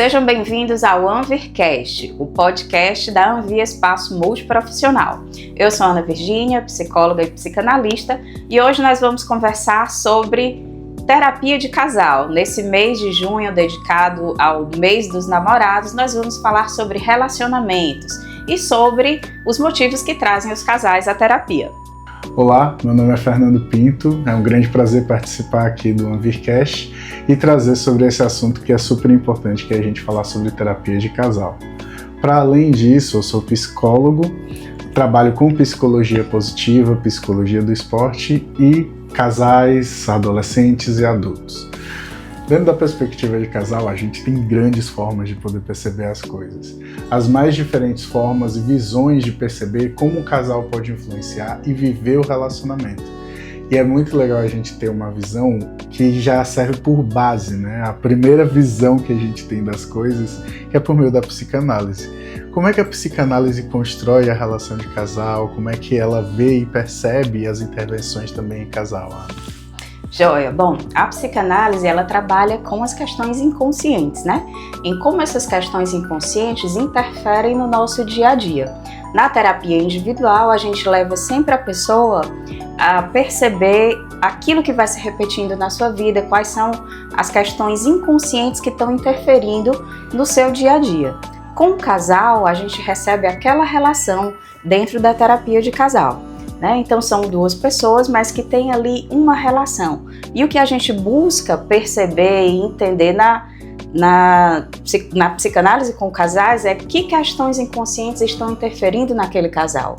Sejam bem-vindos ao AnvirCast, o podcast da Anvir Espaço Multiprofissional. Eu sou Ana Virgínia, psicóloga e psicanalista, e hoje nós vamos conversar sobre terapia de casal. Nesse mês de junho, dedicado ao mês dos namorados, nós vamos falar sobre relacionamentos e sobre os motivos que trazem os casais à terapia. Olá, meu nome é Fernando Pinto, é um grande prazer participar aqui do AnvirCast e trazer sobre esse assunto que é super importante, que é a gente falar sobre terapia de casal. Para além disso, eu sou psicólogo, trabalho com psicologia positiva, psicologia do esporte e casais, adolescentes e adultos. Dentro da perspectiva de casal, a gente tem grandes formas de poder perceber as coisas. As mais diferentes formas e visões de perceber como o casal pode influenciar e viver o relacionamento. E é muito legal a gente ter uma visão que já serve por base, né? A primeira visão que a gente tem das coisas que é por meio da psicanálise. Como é que a psicanálise constrói a relação de casal? Como é que ela vê e percebe as intervenções também em casal? Joia. Bom, a psicanálise, ela trabalha com as questões inconscientes, né? Em como essas questões inconscientes interferem no nosso dia a dia. Na terapia individual, a gente leva sempre a pessoa a perceber aquilo que vai se repetindo na sua vida, quais são as questões inconscientes que estão interferindo no seu dia a dia. Com o casal, a gente recebe aquela relação dentro da terapia de casal. Então são duas pessoas, mas que têm ali uma relação. E o que a gente busca perceber e entender na psicanálise com casais é que questões inconscientes estão interferindo naquele casal.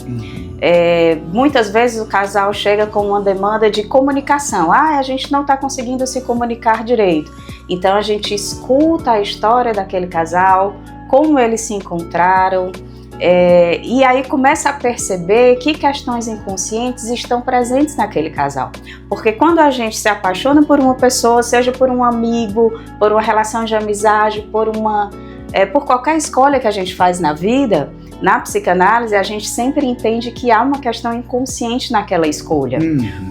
Muitas vezes o casal chega com uma demanda de comunicação. A gente não está conseguindo se comunicar direito. Então a gente escuta a história daquele casal, como eles se encontraram, e aí começa a perceber que questões inconscientes estão presentes naquele casal. Porque quando a gente se apaixona por uma pessoa, seja por um amigo, por uma relação de amizade, por qualquer escolha que a gente faz na vida, na psicanálise a gente sempre entende que há uma questão inconsciente naquela escolha.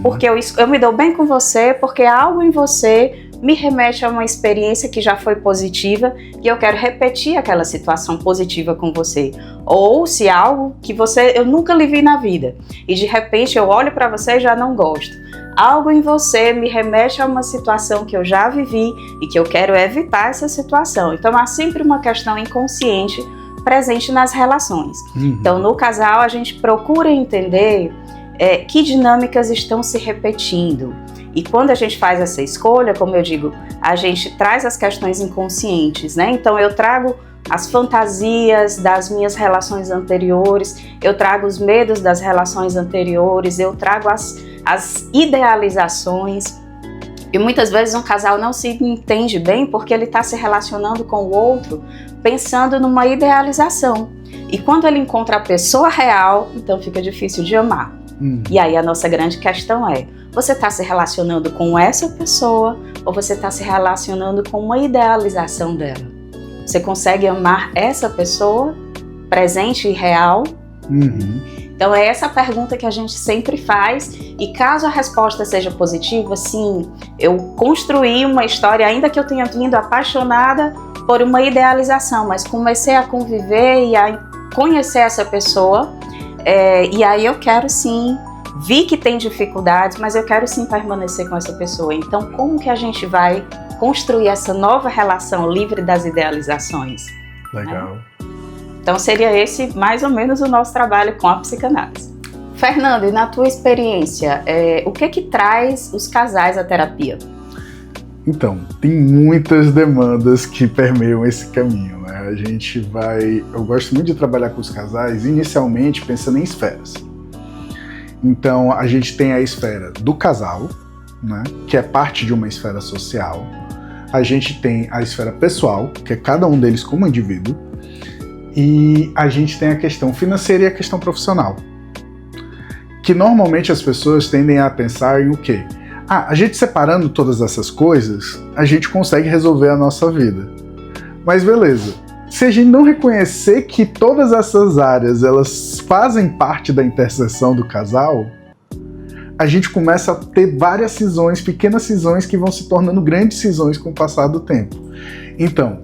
Porque eu me dou bem com você, porque algo em você me remete a uma experiência que já foi positiva e eu quero repetir aquela situação positiva com você. Ou se algo que eu nunca lhe vi na vida e de repente eu olho para você e já não gosto. Algo em você me remete a uma situação que eu já vivi e que eu quero evitar essa situação. Então há sempre uma questão inconsciente presente nas relações. Então no casal a gente procura entender que dinâmicas estão se repetindo. E quando a gente faz essa escolha, como eu digo, a gente traz as questões inconscientes, né? Então eu trago as fantasias das minhas relações anteriores, eu trago os medos das relações anteriores, eu trago as idealizações. E muitas vezes um casal não se entende bem porque ele está se relacionando com o outro pensando numa idealização. E quando ele encontra a pessoa real, então fica difícil de amar. E aí a nossa grande questão é: você está se relacionando com essa pessoa ou você está se relacionando com uma idealização dela? Você consegue amar essa pessoa presente e real? Então é essa pergunta que a gente sempre faz, e caso a resposta seja positiva, sim, eu construí uma história, ainda que eu tenha vindo apaixonada por uma idealização, mas comecei a conviver e a conhecer essa pessoa, e aí eu quero sim, vi que tem dificuldades, mas eu quero sim permanecer com essa pessoa. Então como que a gente vai construir essa nova relação livre das idealizações? Legal. Então seria esse mais ou menos o nosso trabalho com a psicanálise. Fernando, e na tua experiência, o que traz os casais à terapia? Então, tem muitas demandas que permeiam esse caminho, né? Eu gosto muito de trabalhar com os casais, inicialmente pensando em esferas. Então, a gente tem a esfera do casal, né, que é parte de uma esfera social. A gente tem a esfera pessoal, que é cada um deles como indivíduo. E a gente tem a questão financeira e a questão profissional. Que normalmente as pessoas tendem a pensar em o quê? A gente separando todas essas coisas, a gente consegue resolver a nossa vida. Mas beleza. Se a gente não reconhecer que todas essas áreas elas fazem parte da interseção do casal, a gente começa a ter várias cisões, pequenas cisões que vão se tornando grandes cisões com o passar do tempo. Então,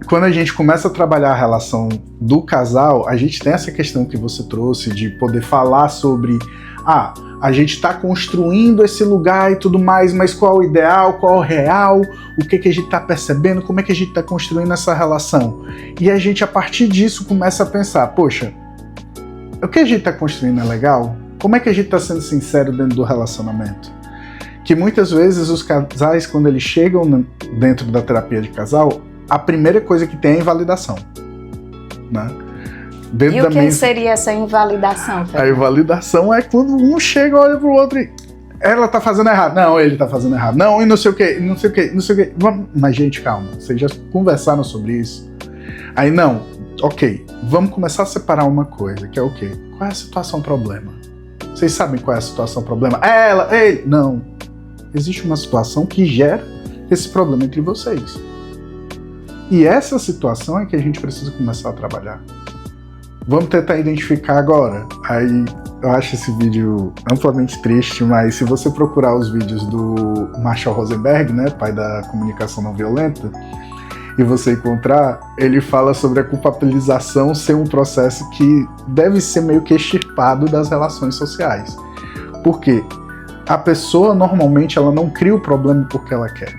quando a gente começa a trabalhar a relação do casal, a gente tem essa questão que você trouxe de poder falar sobre a gente está construindo esse lugar e tudo mais, mas qual o ideal, qual o real, o que a gente está percebendo, como é que a gente está construindo essa relação. E a gente, a partir disso, começa a pensar, poxa, o que a gente está construindo é legal? Como é que a gente está sendo sincero dentro do relacionamento? Que muitas vezes os casais, quando eles chegam dentro da terapia de casal, a primeira coisa que tem é a invalidação, né? E o que seria essa invalidação, Fernando? A invalidação é quando um chega, olha pro outro e ela tá fazendo errado. Não, ele tá fazendo errado. Não, e não sei o que, não sei o que, não sei o que. Mas, gente, calma. Vocês já conversaram sobre isso? Aí, não. Ok, vamos começar a separar uma coisa, que é o quê? Qual é a situação problema? Vocês sabem qual é a situação problema? É ela, é ele. Não. Existe uma situação que gera esse problema entre vocês. E essa situação é que a gente precisa começar a trabalhar. Vamos tentar identificar agora. Aí eu acho esse vídeo amplamente triste, mas se você procurar os vídeos do Marshall Rosenberg, né, pai da comunicação não violenta, e você encontrar, ele fala sobre a culpabilização ser um processo que deve ser meio que extirpado das relações sociais. Por quê? A pessoa normalmente ela não cria o problema porque ela quer.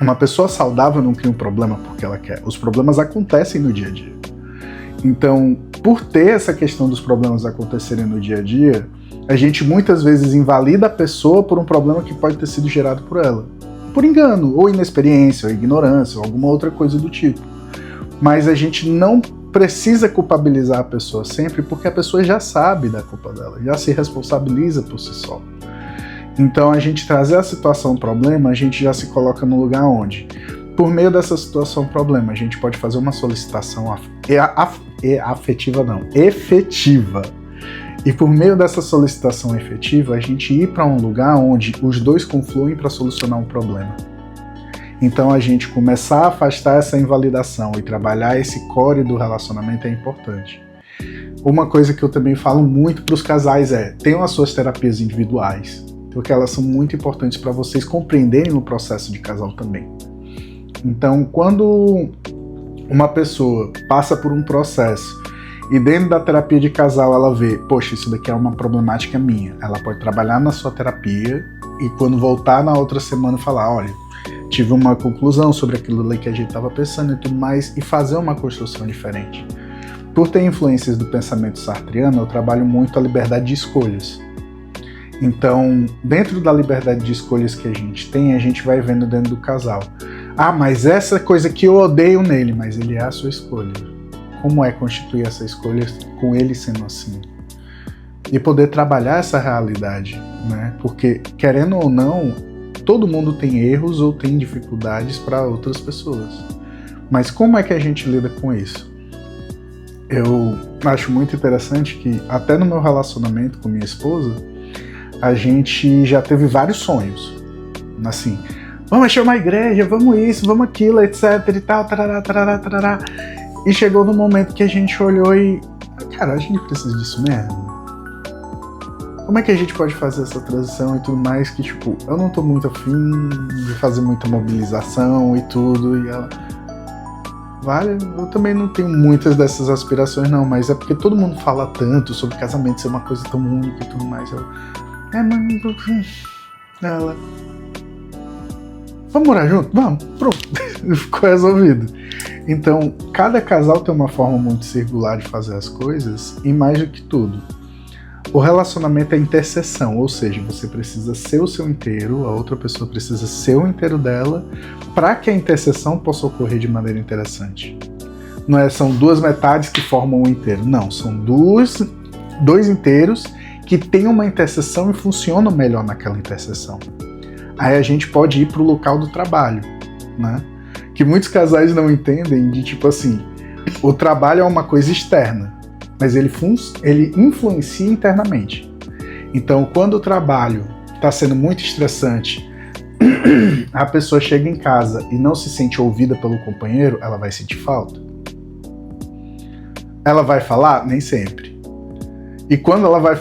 Uma pessoa saudável não cria um problema porque ela quer. Os problemas acontecem no dia a dia. Então, por ter essa questão dos problemas acontecerem no dia a dia, a gente muitas vezes invalida a pessoa por um problema que pode ter sido gerado por ela. Por engano, ou inexperiência, ou ignorância, ou alguma outra coisa do tipo. Mas a gente não precisa culpabilizar a pessoa sempre, porque a pessoa já sabe da culpa dela, já se responsabiliza por si só. Então, a gente trazer a situação problema, a gente já se coloca no lugar onde, por meio dessa situação problema, a gente pode fazer uma solicitação efetiva. E por meio dessa solicitação efetiva, a gente ir para um lugar onde os dois confluem para solucionar um problema. Então a gente começar a afastar essa invalidação e trabalhar esse core do relacionamento é importante. Uma coisa que eu também falo muito para os casais é, tenham as suas terapias individuais, porque elas são muito importantes para vocês compreenderem o processo de casal também. Então, quando uma pessoa passa por um processo e dentro da terapia de casal ela vê, poxa, isso daqui é uma problemática minha, ela pode trabalhar na sua terapia e quando voltar na outra semana falar, olha, tive uma conclusão sobre aquilo ali que a gente estava pensando e tudo mais, e fazer uma construção diferente. Por ter influências do pensamento sartriano, eu trabalho muito a liberdade de escolhas. Então, dentro da liberdade de escolhas que a gente vai vendo dentro do casal. Ah, mas essa coisa que eu odeio nele, mas ele é a sua escolha. Como é constituir essa escolha com ele sendo assim? E poder trabalhar essa realidade, né? Porque, querendo ou não, todo mundo tem erros ou tem dificuldades para outras pessoas. Mas como é que a gente lida com isso? Eu acho muito interessante que, até no meu relacionamento com minha esposa, a gente já teve vários sonhos. Assim, vamos achar uma igreja, vamos isso, vamos aquilo, etc e tal, tarará, tarará, tarará. E chegou no momento que a gente olhou e, cara, a gente precisa disso mesmo? Como é que a gente pode fazer essa transição e tudo mais, que tipo, eu não tô muito afim de fazer muita mobilização e tudo, e ela, vale, eu também não tenho muitas dessas aspirações não, mas é porque todo mundo fala tanto sobre casamento ser uma coisa tão única e tudo mais, mas ela, vamos morar junto? Vamos, pronto, ficou resolvido. Então, cada casal tem uma forma muito circular de fazer as coisas, e mais do que tudo, o relacionamento é interseção, ou seja, você precisa ser o seu inteiro, a outra pessoa precisa ser o inteiro dela, para que a interseção possa ocorrer de maneira interessante. Não é, são duas metades que formam um inteiro, não, são dois inteiros que têm uma interseção e funcionam melhor naquela interseção. Aí a gente pode ir para o local do trabalho, né? Que muitos casais não entendem de tipo assim, o trabalho é uma coisa externa, mas ele influencia internamente. Então, quando o trabalho está sendo muito estressante, a pessoa chega em casa e não se sente ouvida pelo companheiro, ela vai sentir falta. Ela vai falar? Nem sempre. E quando ela vai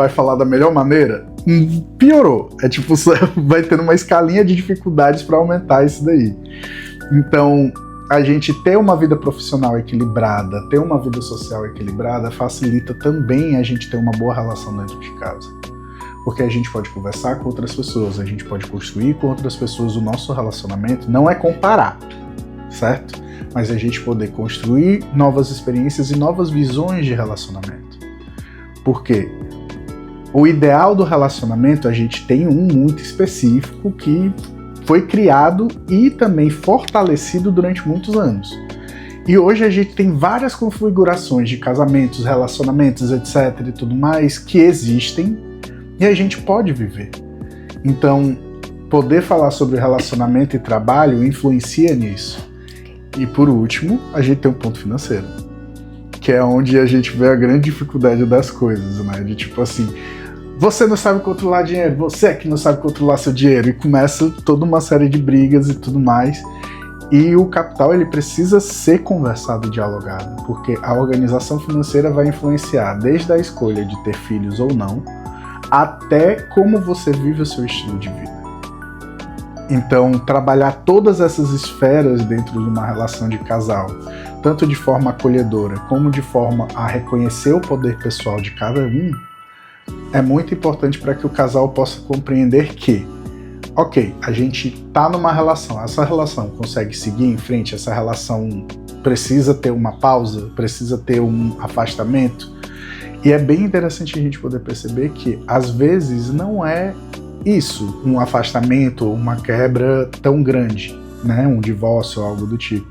falar da melhor maneira? Piorou. É tipo, você vai tendo uma escalinha de dificuldades para aumentar isso daí. Então, a gente ter uma vida profissional equilibrada, ter uma vida social equilibrada, facilita também a gente ter uma boa relação dentro de casa. Porque a gente pode conversar com outras pessoas, a gente pode construir com outras pessoas o nosso relacionamento. Não é comparar, certo? Mas a gente poder construir novas experiências e novas visões de relacionamento. Porque o ideal do relacionamento, a gente tem um muito específico que foi criado e também fortalecido durante muitos anos. E hoje a gente tem várias configurações de casamentos, relacionamentos, etc. e tudo mais que existem e a gente pode viver. Então, poder falar sobre relacionamento e trabalho influencia nisso. E por último, a gente tem um ponto financeiro, que é onde a gente vê a grande dificuldade das coisas, né? De tipo assim, você não sabe controlar dinheiro, você é que não sabe controlar seu dinheiro, e começa toda uma série de brigas e tudo mais. E o capital, ele precisa ser conversado e dialogado, porque a organização financeira vai influenciar desde a escolha de ter filhos ou não, até como você vive o seu estilo de vida. Então, trabalhar todas essas esferas dentro de uma relação de casal, tanto de forma acolhedora, como de forma a reconhecer o poder pessoal de cada um, é muito importante para que o casal possa compreender que, ok, a gente está numa relação, essa relação consegue seguir em frente, essa relação precisa ter uma pausa, precisa ter um afastamento. E é bem interessante a gente poder perceber que, às vezes, não é isso, um afastamento, uma quebra tão grande, né? Um divórcio ou algo do tipo.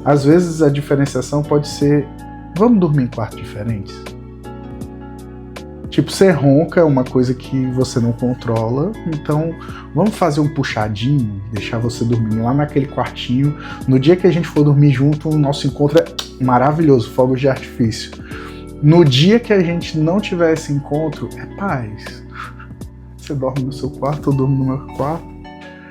Às vezes a diferenciação pode ser, vamos dormir em quartos diferentes? Tipo, você ronca é uma coisa que você não controla, então vamos fazer um puxadinho, deixar você dormindo lá naquele quartinho. No dia que a gente for dormir junto, o nosso encontro é maravilhoso, fogos de artifício. No dia que a gente não tiver esse encontro, é paz. Você dorme no seu quarto, eu durmo no meu quarto.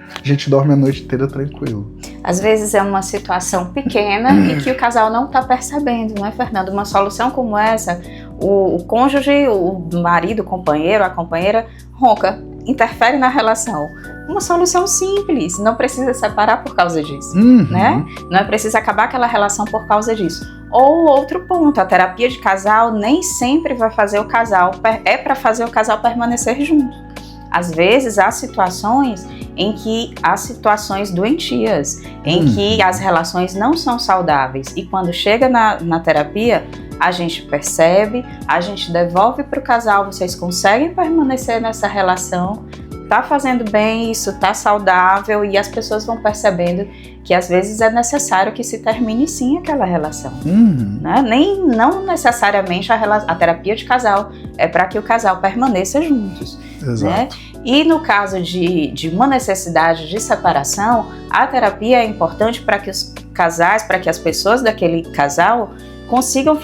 A gente dorme a noite inteira tranquilo. Às vezes é uma situação pequena e que o casal não está percebendo, não é, Fernando? Uma solução como essa, o cônjuge, o marido, o companheiro, a companheira ronca, interfere na relação. Uma solução simples, não precisa separar por causa disso, né? Não é preciso acabar aquela relação por causa disso. Ou outro ponto, a terapia de casal nem sempre vai fazer o casal, é para fazer o casal permanecer junto. Às vezes há situações em que há situações doentias, em que as relações não são saudáveis. E quando chega na terapia, a gente percebe, a gente devolve para o casal, vocês conseguem permanecer nessa relação, tá fazendo bem, isso tá saudável, e as pessoas vão percebendo que às vezes é necessário que se termine sim aquela relação. Né? Não necessariamente a terapia de casal é para que o casal permaneça juntos. Exato. Né? E no caso de uma necessidade de separação, a terapia é importante para que os casais, para que as pessoas daquele casal consigam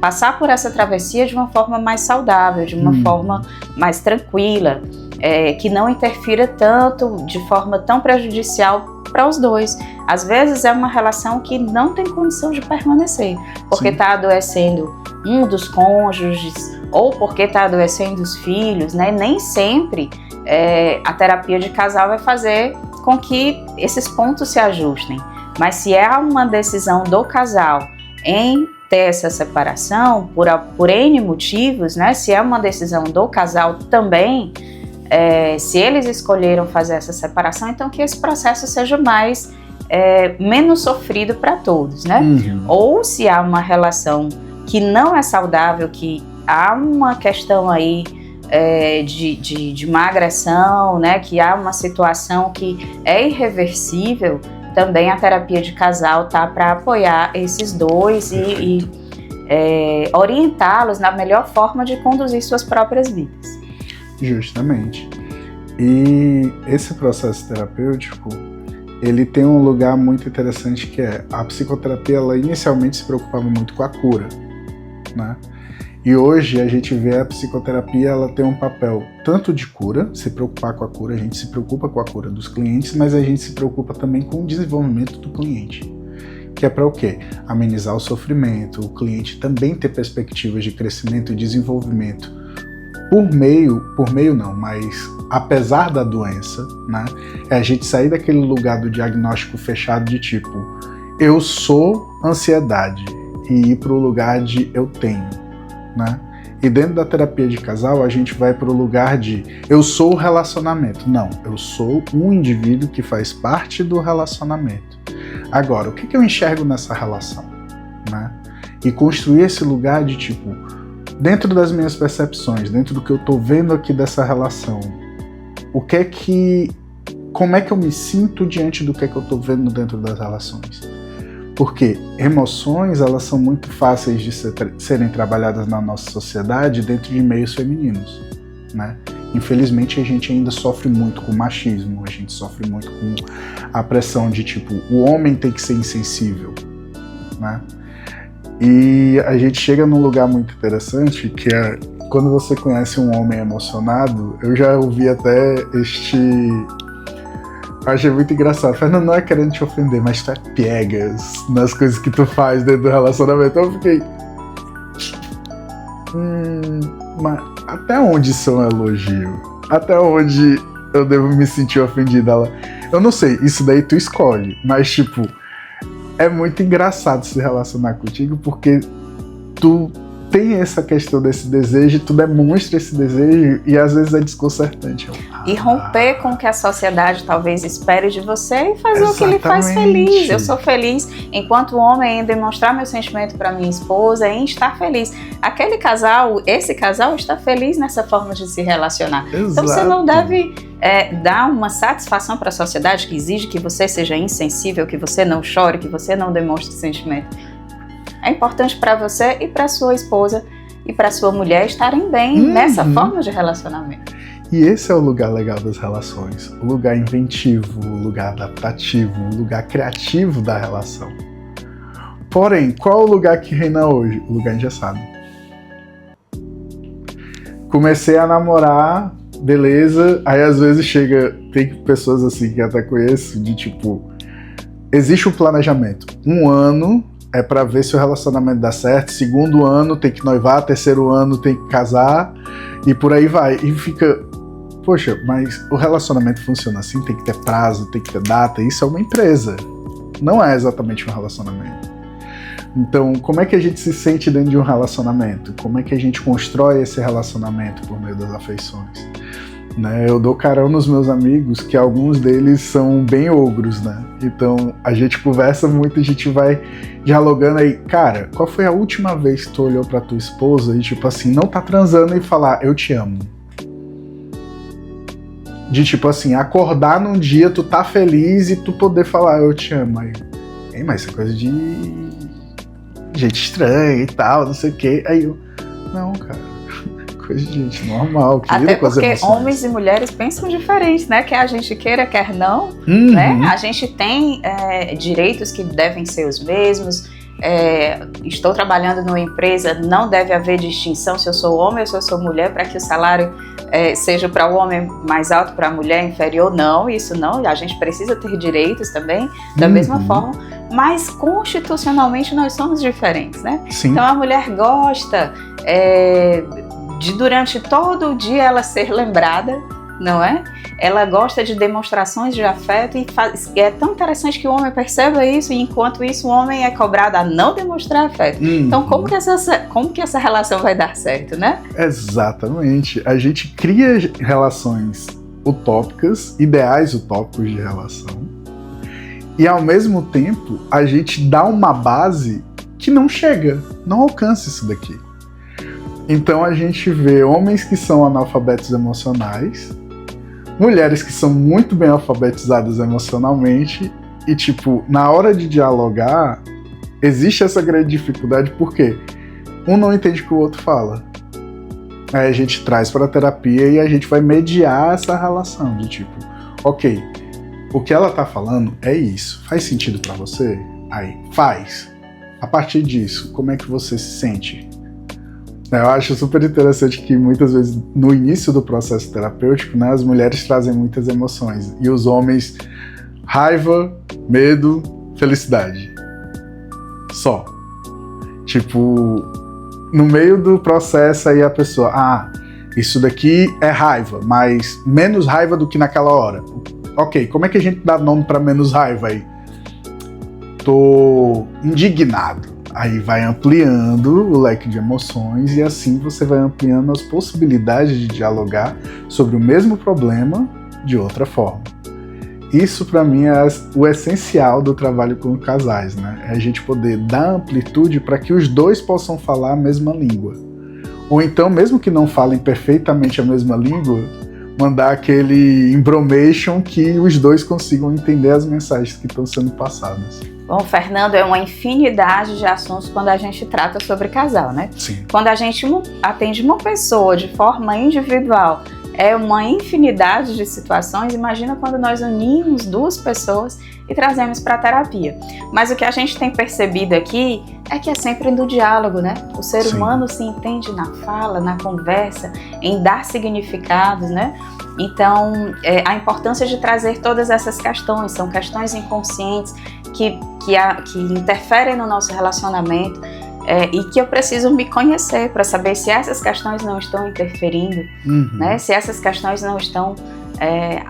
passar por essa travessia de uma forma mais saudável, de uma forma mais tranquila, que não interfira tanto, de forma tão prejudicial para os dois. Às vezes é uma relação que não tem condição de permanecer, porque está adoecendo um dos cônjuges, ou porque está adoecendo os filhos, né? Nem sempre a terapia de casal vai fazer com que esses pontos se ajustem. Mas se é uma decisão do casal em ter essa separação, por N motivos, né? Se é uma decisão do casal também, se eles escolheram fazer essa separação, então que esse processo seja menos sofrido para todos, né? Ou se há uma relação que não é saudável, que há uma questão aí de uma agressão, né? Que há uma situação que é irreversível, também a terapia de casal tá para apoiar esses dois e orientá-los na melhor forma de conduzir suas próprias vidas. Justamente. E esse processo terapêutico, ele tem um lugar muito interessante, que é a psicoterapia. Ela inicialmente se preocupava muito com a cura, né? E hoje a gente vê a psicoterapia, ela tem um papel tanto de cura, se preocupar com a cura, a gente se preocupa com a cura dos clientes, mas a gente se preocupa também com o desenvolvimento do cliente. Que é para o quê? Amenizar o sofrimento, o cliente também ter perspectivas de crescimento e desenvolvimento por meio não, mas apesar da doença, né, é a gente sair daquele lugar do diagnóstico fechado de tipo, eu sou ansiedade, e ir para o lugar de eu tenho, né? E dentro da terapia de casal, a gente vai para o lugar de eu sou o relacionamento. Não, eu sou um indivíduo que faz parte do relacionamento. Agora, o que eu enxergo nessa relação, né? E construir esse lugar de tipo, dentro das minhas percepções, dentro do que eu estou vendo aqui dessa relação, como é que eu me sinto diante do que eu estou vendo dentro das relações? Porque emoções, elas são muito fáceis de serem trabalhadas na nossa sociedade dentro de meios femininos, né? Infelizmente, a gente ainda sofre muito com o machismo, a gente sofre muito com a pressão de tipo, o homem tem que ser insensível, né? E a gente chega num lugar muito interessante, que é quando você conhece um homem emocionado. Eu já ouvi até eu achei muito engraçado. Fernando, não é querendo te ofender, mas tu é piegas nas coisas que tu faz dentro do relacionamento. Eu fiquei... mas até onde isso é um elogio? Até onde eu devo me sentir ofendida? Eu não sei, isso daí tu escolhe. Mas, tipo, é muito engraçado se relacionar contigo, porque tu tem essa questão desse desejo, tu demonstra esse desejo e às vezes é desconcertante. E romper com o que a sociedade talvez espere de você e fazer o que lhe faz feliz. Eu sou feliz enquanto homem em demonstrar meu sentimento para minha esposa, em estar feliz. Esse casal está feliz nessa forma de se relacionar. Exato. Então você não deve dar uma satisfação para a sociedade que exige que você seja insensível, que você não chore, que você não demonstre sentimento. É importante para você e para sua esposa e para sua mulher estarem bem nessa forma de relacionamento. E esse é o lugar legal das relações, o lugar inventivo, o lugar adaptativo, o lugar criativo da relação. Porém, qual é o lugar que reina hoje? O lugar engessado. Comecei a namorar, beleza, aí às vezes tem pessoas assim que eu até conheço, de tipo, existe um planejamento, 1 ano é pra ver se o relacionamento dá certo, 2º ano tem que noivar, 3º ano tem que casar, e por aí vai. E fica, poxa, mas o relacionamento funciona assim, tem que ter prazo, tem que ter data, isso é uma empresa, não é exatamente um relacionamento. Então, como é que a gente se sente dentro de um relacionamento? Como é que a gente constrói esse relacionamento por meio das afeições? Né? Eu dou carão nos meus amigos, que alguns deles são bem ogros, né? Então, a gente conversa muito, a gente vai dialogando aí. Cara, qual foi a última vez que tu olhou pra tua esposa e, tipo assim, não tá transando e falar, eu te amo? De, tipo assim, acordar num dia, tu tá feliz e tu poder falar, eu te amo. Aí, mas isso é coisa de gente estranha e tal, não sei o quê. Aí eu, não, cara. Coisa de gente normal, que até porque homens e mulheres pensam diferente, né? Quer a gente queira, quer não, né? A gente tem direitos que devem ser os mesmos. Estou trabalhando numa empresa, não deve haver distinção se eu sou homem ou se eu sou mulher, para que o salário seja para o homem mais alto, para a mulher inferior. Não, isso não. A gente precisa ter direitos também, da mesma forma. Mas constitucionalmente nós somos diferentes, né? Sim. Então a mulher gosta de durante todo o dia ela ser lembrada, não é? Ela gosta de demonstrações de afeto e é tão interessante que o homem perceba isso, e enquanto isso o homem é cobrado a não demonstrar afeto. Então como que essa relação vai dar certo, né? Exatamente. A gente cria relações utópicas, ideais utópicos de relação, e ao mesmo tempo a gente dá uma base que não chega, não alcança isso daqui. Então a gente vê homens que são analfabetos emocionais, mulheres que são muito bem alfabetizadas emocionalmente, e tipo, na hora de dialogar, existe essa grande dificuldade porque um não entende o que o outro fala. Aí a gente traz para a terapia e a gente vai mediar essa relação de tipo, ok, o que ela tá falando é isso, faz sentido para você? Aí, faz. A partir disso, como é que você se sente? Eu acho super interessante que muitas vezes no início do processo terapêutico, né, as mulheres trazem muitas emoções e os homens raiva, medo, felicidade. Só. Tipo, no meio do processo aí a pessoa, isso daqui é raiva, mas menos raiva do que naquela hora. Ok, como é que a gente dá nome para menos raiva aí? Tô indignado. Aí vai ampliando o leque de emoções e assim você vai ampliando as possibilidades de dialogar sobre o mesmo problema de outra forma. Isso para mim é o essencial do trabalho com casais, né? É a gente poder dar amplitude para que os dois possam falar a mesma língua. Ou então, mesmo que não falem perfeitamente a mesma língua, mandar aquele embromation que os dois consigam entender as mensagens que estão sendo passadas. Bom, Fernando, é uma infinidade de assuntos quando a gente trata sobre casal, né? Sim. Quando a gente atende uma pessoa de forma individual, é uma infinidade de situações. Imagina quando nós unimos duas pessoas e trazemos para a terapia. Mas o que a gente tem percebido aqui é que é sempre no diálogo, né? O ser Sim. humano se entende na fala, na conversa, em dar significados, né? Então, a importância de trazer todas essas questões, são questões inconscientes que interferem no nosso relacionamento, e que eu preciso me conhecer para saber se essas questões não estão interferindo, né? Se essas questões não estão...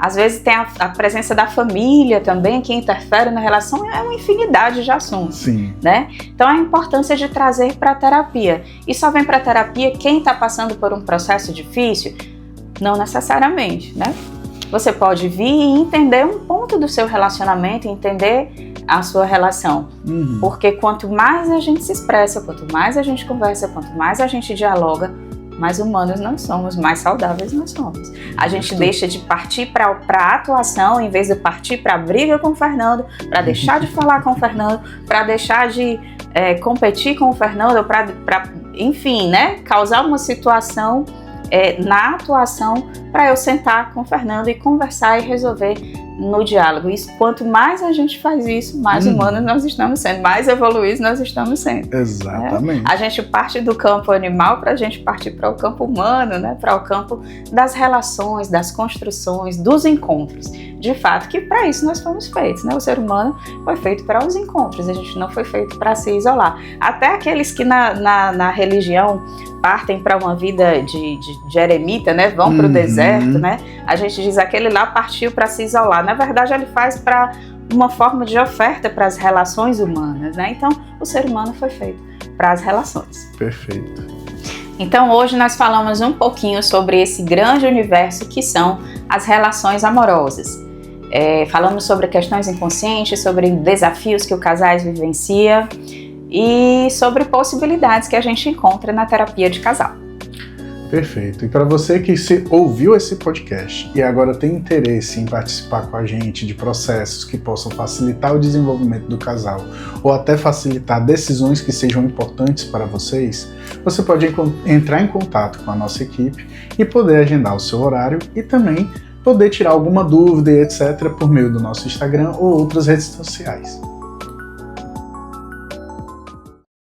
às vezes tem a presença da família também que interfere na relação, é uma infinidade de assuntos. Sim. Né? Então a importância de trazer para a terapia. E só vem para a terapia quem está passando por um processo difícil? Não necessariamente, né? Você pode vir e entender um ponto do seu relacionamento, entender a sua relação. Porque quanto mais a gente se expressa, quanto mais a gente conversa, quanto mais a gente dialoga, mais humanos nós somos, mais saudáveis nós somos. A gente deixa de partir para a atuação, em vez de partir para a briga com o Fernando, para deixar de falar com o Fernando, para deixar de competir com o Fernando, para enfim, né, causar uma situação na atuação, para eu sentar com o Fernando e conversar e resolver no diálogo. Isso, quanto mais a gente faz isso, mais humanos nós estamos sendo, mais evoluídos nós estamos sendo. Exatamente. A gente parte do campo animal para a gente partir para o campo humano, né? Para o campo das relações, das construções, dos encontros. De fato que para isso nós fomos feitos, né? O ser humano foi feito para os encontros, a gente não foi feito para se isolar. Até aqueles que na religião partem para uma vida de eremita, né? Vão para o deserto, né? A gente diz aquele lá partiu para se isolar. Na verdade, ele faz para uma forma de oferta para as relações humanas, né? Então, o ser humano foi feito para as relações. Perfeito. Então, hoje nós falamos um pouquinho sobre esse grande universo que são as relações amorosas. Falamos sobre questões inconscientes, sobre desafios que o casais vivencia e sobre possibilidades que a gente encontra na terapia de casal. Perfeito. E para você que ouviu esse podcast e agora tem interesse em participar com a gente de processos que possam facilitar o desenvolvimento do casal ou até facilitar decisões que sejam importantes para vocês, você pode entrar em contato com a nossa equipe e poder agendar o seu horário e também poder tirar alguma dúvida e etc. por meio do nosso Instagram ou outras redes sociais.